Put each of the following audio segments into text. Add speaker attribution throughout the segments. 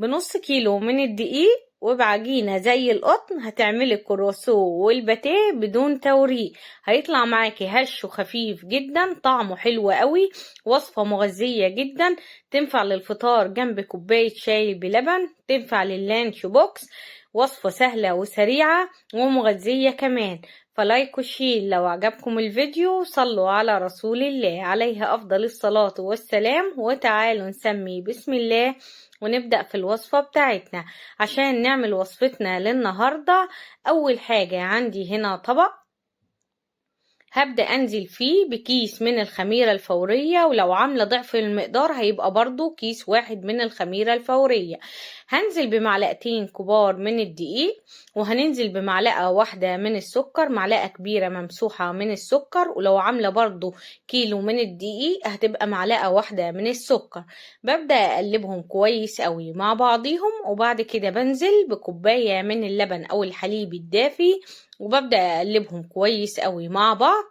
Speaker 1: بنص كيلو من الدقيق وبعجينة زي القطن هتعملي الكرواسو والباتيه بدون توريق. هيطلع معاكي هش وخفيف جدا، طعمه حلو قوي، وصفة مغذية جدا، تنفع للفطار جنب كوباية شاي بلبن، تنفع لللانش بوكس. وصفة سهلة وسريعة ومغذية كمان. فلايك وشير لو عجبكم الفيديو. صلوا على رسول الله عليه أفضل الصلاة والسلام. وتعالوا نسمي بسم الله ونبدأ في الوصفة بتاعتنا. عشان نعمل وصفتنا للنهاردة، أول حاجة عندي هنا طبق هبدأ أنزل فيه بكيس من الخميرة الفورية، ولو عاملة ضعف المقدار هيبقى برضو كيس واحد من الخميرة الفورية. هنزل بمعلقتين كبار من الدقيق، وهننزل بمعلقة واحدة من السكر، معلقة كبيرة ممسوحة من السكر، ولو عاملة برضو كيلو من الدقيق هتبقى معلقة واحدة من السكر. ببدأ أقلبهم كويس قوي مع بعضيهم، وبعد كده بنزل بكوباية من اللبن أو الحليب الدافي، وببدأ أقلبهم كويس قوي مع بعض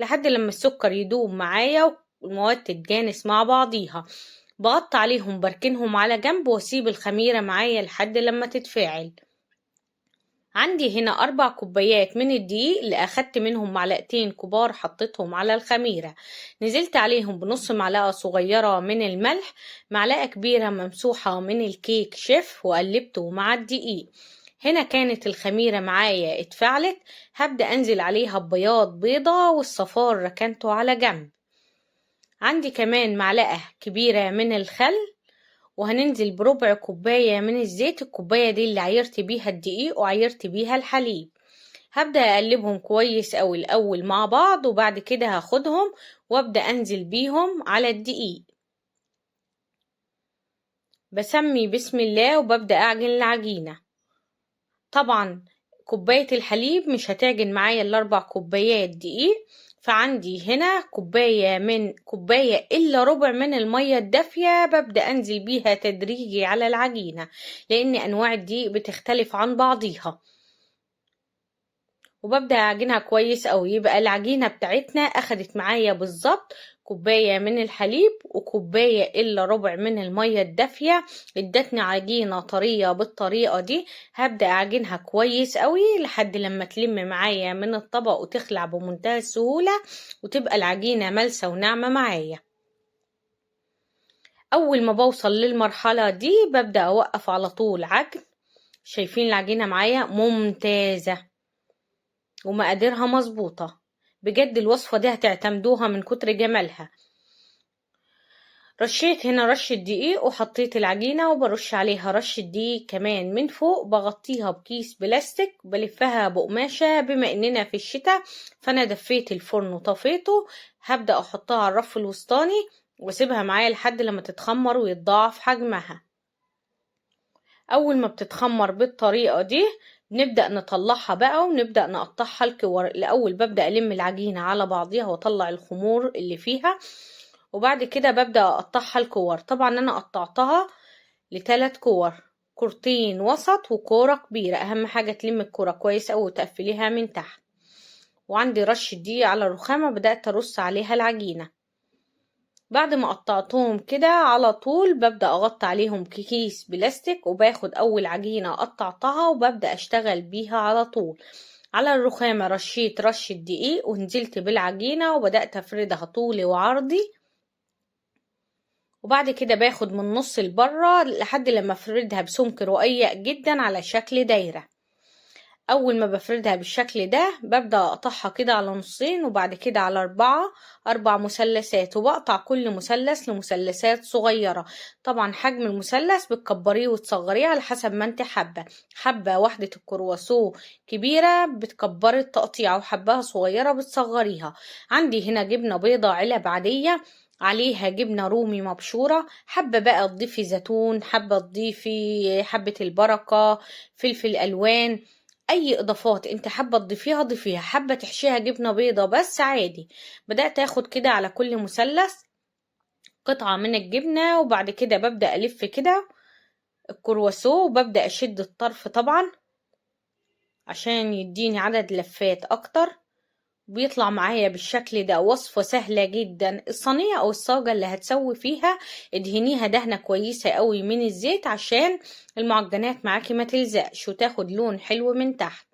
Speaker 1: لحد لما السكر يدوب معايا والمواد تتجانس مع بعضيها. بغطي عليهم بركنهم على جنب واسيب الخميرة معايا لحد لما تتفاعل. عندي هنا 4 كوبايات من الدقيق اللي أخدت منهم معلقتين كبار حطيتهم على الخميرة. نزلت عليهم بنص معلقة صغيرة من الملح، معلقة كبيرة ممسوحة من الكيك شيف، وقلبته مع الدقيق. هنا كانت الخميرة معايا اتفعلت. هبدأ أنزل عليها ببياض بيضة والصفار ركنته على جنب. عندي كمان معلقة كبيرة من الخل، وهننزل بربع كوباية من الزيت. الكوباية دي اللي عيرت بيها الدقيق وعيرت بيها الحليب. هبدأ أقلبهم كويس أوي الأول مع بعض، وبعد كده هاخدهم وابدأ أنزل بيهم على الدقيق. بسمي بسم الله وببدأ أعجن العجينة. طبعا كوباية الحليب مش هتعجن معايا ال4 كوبايات دقيق، فعندي هنا كوباية إلا ربع من المية الدافية. ببدأ أنزل بيها تدريجي على العجينة، لأن أنواع الدقيق بتختلف عن بعضيها، وببدأ أعجنها كويس أوي. يبقى العجينة بتاعتنا أخدت معايا بالظبط كوباية من الحليب وكوباية إلا ربع من المية الدافية، ادتني عجينة طرية بالطريقة دي. هبدأ أعجنها كويس أوي لحد لما تلم معايا من الطبق وتخلع بمنتهى السهولة، وتبقى العجينة ملسة وناعمة معايا. أول ما بوصل للمرحلة دي ببدأ أوقف على طول عجن. شايفين العجينة معايا ممتازة ومقاديرها مظبوطة بجد. الوصفة دي هتعتمدوها من كتر جمالها. رشيت هنا رشة دقيق وحطيت العجينة، وبرش عليها رشة دقيق كمان من فوق. بغطيها بكيس بلاستيك بلفها بقماشة، بما اننا في الشتاء فانا دفيت الفرن وطفيته. هبدأ احطها على الرف الوسطاني واسيبها معايا لحد لما تتخمر ويتضاعف حجمها. اول ما بتتخمر بالطريقة دي بنبدأ نطلعها بقى ونبدأ نقطعها الكور. الاول ببدأ الم العجينة على بعضيها واطلع الخمور اللي فيها، وبعد كده ببدأ اقطعها الكور. طبعا انا قطعتها ل3 كور، كورتين وسط وكورة كبيرة. اهم حاجة تلم الكورة كويس اوي وتقفليها من تحت. وعندي رش دقيق على الرخامة بدأت ارص عليها العجينة. بعد ما قطعتهم كده على طول ببدأ اغطي عليهم كيس بلاستيك، وباخد اول عجينة قطعتها وببدأ اشتغل بيها على طول. على الرخامة رشيت رشة دقيق ونزلت بالعجينة وبدأت افردها طولي وعرضي، وبعد كده باخد من نص لبره لحد لما افردها بسمك رقيق جدا على شكل دايرة. اول ما بفردها بالشكل ده ببدأ اقطعها كده على نصين، وبعد كده على 4 مثلثات، وبقطع كل مثلث لمثلثات صغيرة. طبعا حجم المثلث بتكبريه وتصغريه على حسب ما انت حبة واحدة الكرواسو كبيرة بتكبري التقطيع، وحبها صغيرة بتصغريها. عندي هنا جبنة بيضة علب عادية، عليها جبنة رومي مبشورة، حبة بقى تضيفي زيتون، حبة تضيفي حبة البركة، فلفل ألوان، اي اضافات انت حابه تضيفيها ضيفيها. حابه تحشيها جبنه بيضه بس عادي. بدات اخد كده على كل مثلث قطعه من الجبنه، وبعد كده ببدا الف كده الكرواسو، وببدا اشد الطرف طبعا عشان يديني عدد لفات اكتر، بيطلع معايا بالشكل ده. وصفة سهلة جدا. الصينية او الصاجة اللي هتسوي فيها ادهنيها دهنة كويسة قوي من الزيت عشان المعجنات معاكي ما تلزقش وتاخد لون حلو من تحت.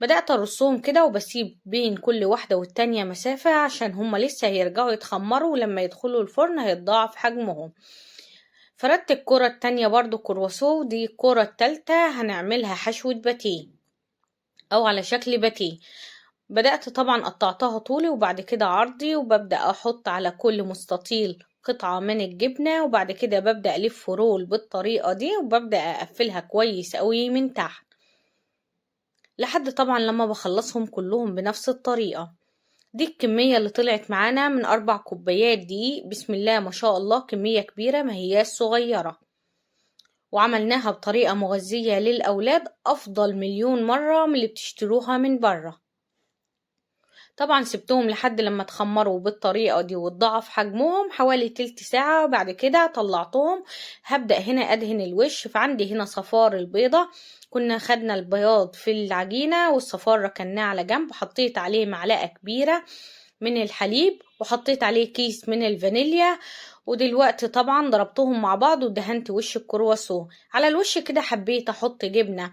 Speaker 1: بدأت ارصهم كده وبسيب بين كل واحدة والتانية مسافة عشان هما لسه هيرجعوا يتخمروا، ولما يدخلوا الفرن هيتضاعف حجمهم. فردت الكرة التانية برضو كرواسو، دي الكرة التالتة هنعملها حشوة باتيه او على شكل باتيه. بدأت طبعا قطعتها طولي وبعد كده عرضي، وببدأ احط على كل مستطيل قطعة من الجبنة، وبعد كده ببدأ الف رول بالطريقة دي وببدأ اقفلها كويس قوي من تحت لحد طبعا لما بخلصهم كلهم بنفس الطريقة. دي الكمية اللي طلعت معانا من 4 كوبايات دقيق. بسم الله ما شاء الله، كمية كبيرة ما هي صغيرة، وعملناها بطريقة مغذية للأولاد أفضل مليون مرة من اللي بتشتروها من بره. طبعا سبتهم لحد لما تخمروا بالطريقة دي وتضاعف حجمهم حوالي تلت ساعة، وبعد كده طلعتهم. هبدأ هنا أدهن الوش. فعندي هنا صفار البيضة، كنا خدنا البياض في العجينة والصفار ركناه على جنب. حطيت عليه معلقة كبيرة من الحليب وحطيت عليه كيس من الفانيليا، ودلوقتي طبعا ضربتهم مع بعض ودهنت وش الكرواسون. على الوش كده حبيت احط جبنة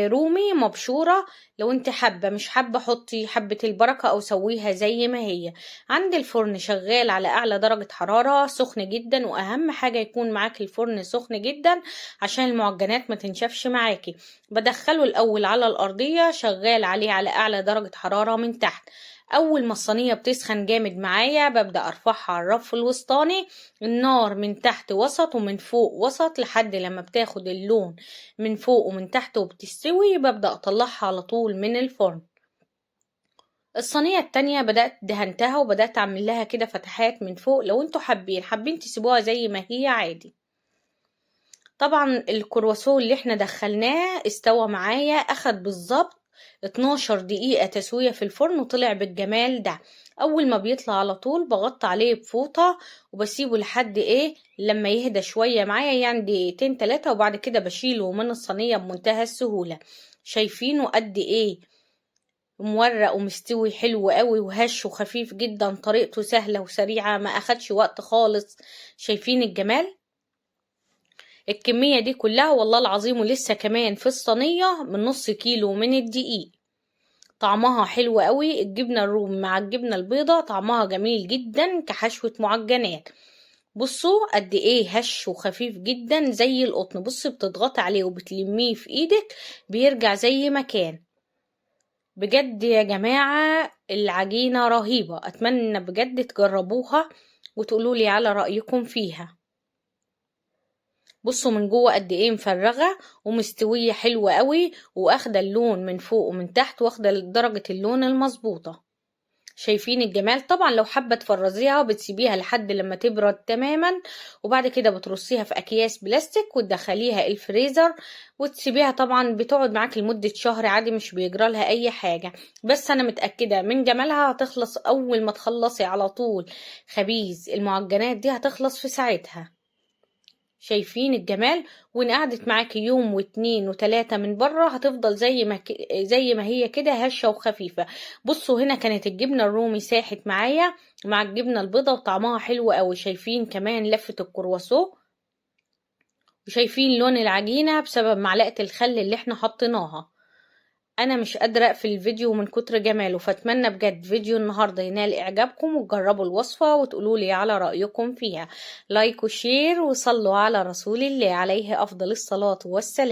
Speaker 1: رومي مبشورة. لو انت حابة، مش حابة حطي حبة البركة او سويها زي ما هي. عندي الفرن شغال على اعلى درجة حرارة سخن جدا، واهم حاجة يكون معاكي الفرن سخن جدا عشان المعجنات ما تنشفش معاكي. بدخله الاول على الارضية شغال عليه على اعلى درجة حرارة من تحت. اول ما الصينية بتسخن جامد معايا ببدأ ارفعها على الرف الوسطاني، النار من تحت وسط ومن فوق وسط لحد لما بتاخد اللون من فوق ومن تحت وبتستوي. ببدأ اطلعها على طول من الفرن. الصينية التانية بدأت دهنتها وبدأت اعمل لها كده فتحات من فوق. لو انتوا حابين تسيبوها زي ما هي عادي. طبعا الكرواسون اللي احنا دخلناه استوى معايا، اخد بالظبط 12 دقيقة تسوية في الفرن وطلع بالجمال ده. اول ما بيطلع على طول بغطي عليه بفوطة وبسيبه لحد لما يهدى شوية معايا، يعني دقيقتين 3، وبعد كده بشيله من الصينية بمنتهى السهولة. شايفينه قد مورق ومستوي حلو قوي وهش وخفيف جدا. طريقته سهلة وسريعة، ما اخدش وقت خالص. شايفين الجمال؟ الكمية دي كلها والله العظيم ولسه كمان في الصينية من نص كيلو من الدقيق. طعمها حلو قوي. الجبنة الرومي مع الجبنة البيضة طعمها جميل جدا كحشوة معجنات. بصوا قد هش وخفيف جدا زي القطن. بصوا بتضغط عليه وبتلميه في ايدك بيرجع زي ما كان. بجد يا جماعة العجينة رهيبة. اتمنى بجد تجربوها وتقولولي على رأيكم فيها. بصوا من جوه قد مفرغه ومستويه حلوه قوي، واخده اللون من فوق ومن تحت، واخده درجه اللون المظبوطه. شايفين الجمال؟ طبعا لو حابه تفرزيها بتسيبيها لحد لما تبرد تماما، وبعد كده بترصيها في اكياس بلاستيك وتدخليها الفريزر وتسيبيها. طبعا بتقعد معاك لمده شهر عادي، مش بيجرى لها اي حاجه. بس انا متاكده من جمالها. هتخلص اول ما تخلصي على طول خبيز المعجنات دي، هتخلص في ساعتها. شايفين الجمال؟ وان قعدت معاكي يوم واتنين وتلاتة من بره هتفضل زي ما هي كده هشة وخفيفة. بصوا هنا كانت الجبنة الرومي ساحت معايا مع الجبنة البيضة وطعمها حلو قوي. شايفين كمان لفة الكرواسون، وشايفين لون العجينة بسبب معلقة الخل اللي احنا حطيناها. انا مش قادرة اقفل الفيديو من كتر جماله. فاتمنى بجد فيديو النهاردة ينال اعجابكم وتجربوا الوصفة وتقولولي على رأيكم فيها. لايك وشير وصلوا على رسول الله عليه افضل الصلاة والسلام.